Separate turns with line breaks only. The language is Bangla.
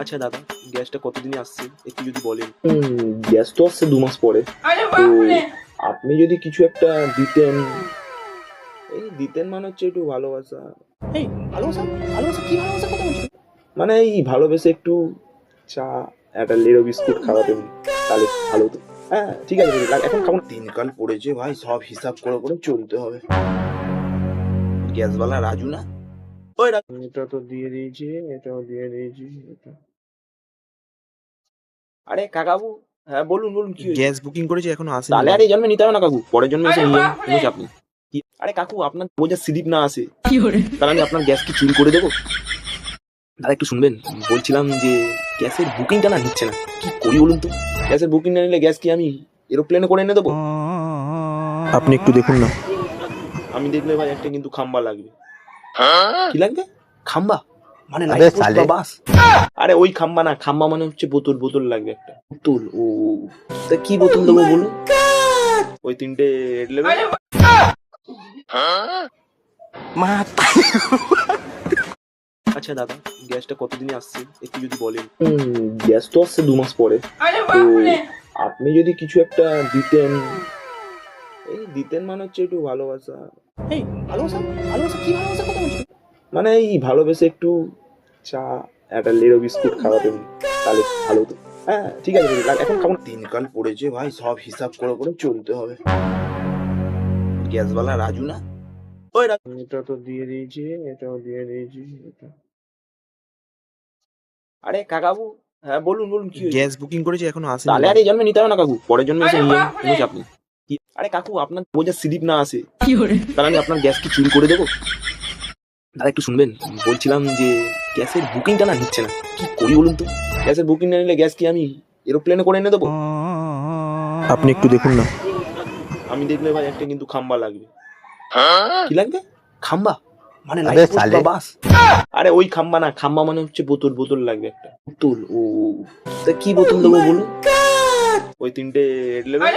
আচ্ছা দাদা, গ্যাসটা কতদিনে আসছে একটু যদি বলেন।
গ্যাস তো আসছে 2 মাস পরে। তো আপনি যদি কিছু একটা দিতেন, এই দিতেন মানে হচ্ছে একটু ভালোবাসা।
এই ভালোবাসা, ভালোবাসা কি ভালোবাসার কথা বলছো?
মানে এই ভালোবেসে একটু চা, একটা লেরো বিস্কুট খাওয়াতেন, তাহলে ভালো হতো। হ্যাঁ ঠিক আছে, ঠিক আছে, এখন খাবো না।
দিনকাল পড়েছে ভাই, সব হিসাব করে করে চলতে হবে। গ্যাসওয়ালা রাজু না? ওই রাজু।
এটা তো দিয়ে দিয়েছি, এটাও দিয়ে দিয়েছি, এটা।
আরে কাকাবু, হ্যাঁ বলুন বলুন, কি হয়েছে?
গ্যাস বুকিং করেছি এখনো আসেনি
তাহলে
ভাই।
আর এই জন্মে নিতে হবে না কাকু, পরের জন্মে এসে নিয়ে যান, কোনো চাপ নেই। আরে কাকু, আপনার বোঝার স্লিপ না আসে তাহলে আমি আপনার গ্যাস কি চুরি করে দেবো? দাদা একটু শুনবেন, বলছিলাম যে গ্যাসের বুকিংটা না নিচ্ছে না, কি করি বলুন তো? গ্যাসের বুকিং না নিলে গ্যাস কি আমি এরোপ্লেনে করে এনে দেবো?
আপনি একটু দেখুন না।
আমি দেখলে ভাই একটা কিন্তু খাম্বা লাগবে। কি লাগবে? খাম্বা মানে
আবে
লাইট পোস্ট
সালে।
বা বাস? আরে ওই খাম্বা না, খাম্বা মানে হচ্ছে বোতল, বোতল লাগবে একটা বোতল। ও তা কি বোতল দেবো বলুন? ওই 3টে রেড লেবেল। আচ্ছা দাদা, গ্যাসটা কতদিনে আসছে একটু যদি বলেন।
গ্যাস তো আসছে 2 মাস পরে। তো আপনি যদি কিছু একটা দিতেন, এই দিতেন মানে হচ্ছে একটু ভালোবাসা।
এই ভালোবাসা, ভালোবাসা কি ভালোবাসার কথা বলছো?
মানে এই ভালোবেসে একটু চা, একটা লেরো বিস্কুট খাওয়াতেন, তাহলে ভালো হতো। হ্যাঁ ঠিক আছে, ঠিক আছে, এখন খাবো না।
দিনকাল পড়েছে ভাই, সব হিসাব করে করে চলতে হবে। গ্যাসওয়ালা রাজু না? ওই রাজু।
এটা তো দিয়ে দিয়েছি, এটাও দিয়ে দিয়েছি, এটা।
আরে কাকাবু, হ্যাঁ বলুন বলুন, কি হয়েছে?
গ্যাস বুকিং করেছি এখনো আসেনি
তাহলে আর
ভাই।
এই জন্মে নিতে হবে না কাকু, পরের জন্মে এসে নিয়ে যান, কোনো চাপ নেই। আরে কাকু, আপনার বোঝার স্লিপ না আসে তাহলে আমি আপনার গ্যাস কি চুরি করে দেবো? দাদা একটু শুনবেন, বলছিলাম যে গ্যাসের বুকিংটা না নিচ্ছে না, কি করি বলুন তো? গ্যাসের বুকিং না নিলে গ্যাস কি আমি এরোপ্লেনে করে এনে দেবো?
আপনি একটু দেখুন না।
আমি দেখলে ভাই একটা কিন্তু খাম্বা লাগবে। কি লাগবে? খাম্বা মানে
আবে
লাইট পোস্ট
সালে।
বা বাস? আরে ওই খাম্বা না, খাম্বা মানে হচ্ছে বোতল, বোতল লাগবে একটা বোতল। ও তা কি বোতল দেবো বলুন? ওই 3টে রেড লেবেল।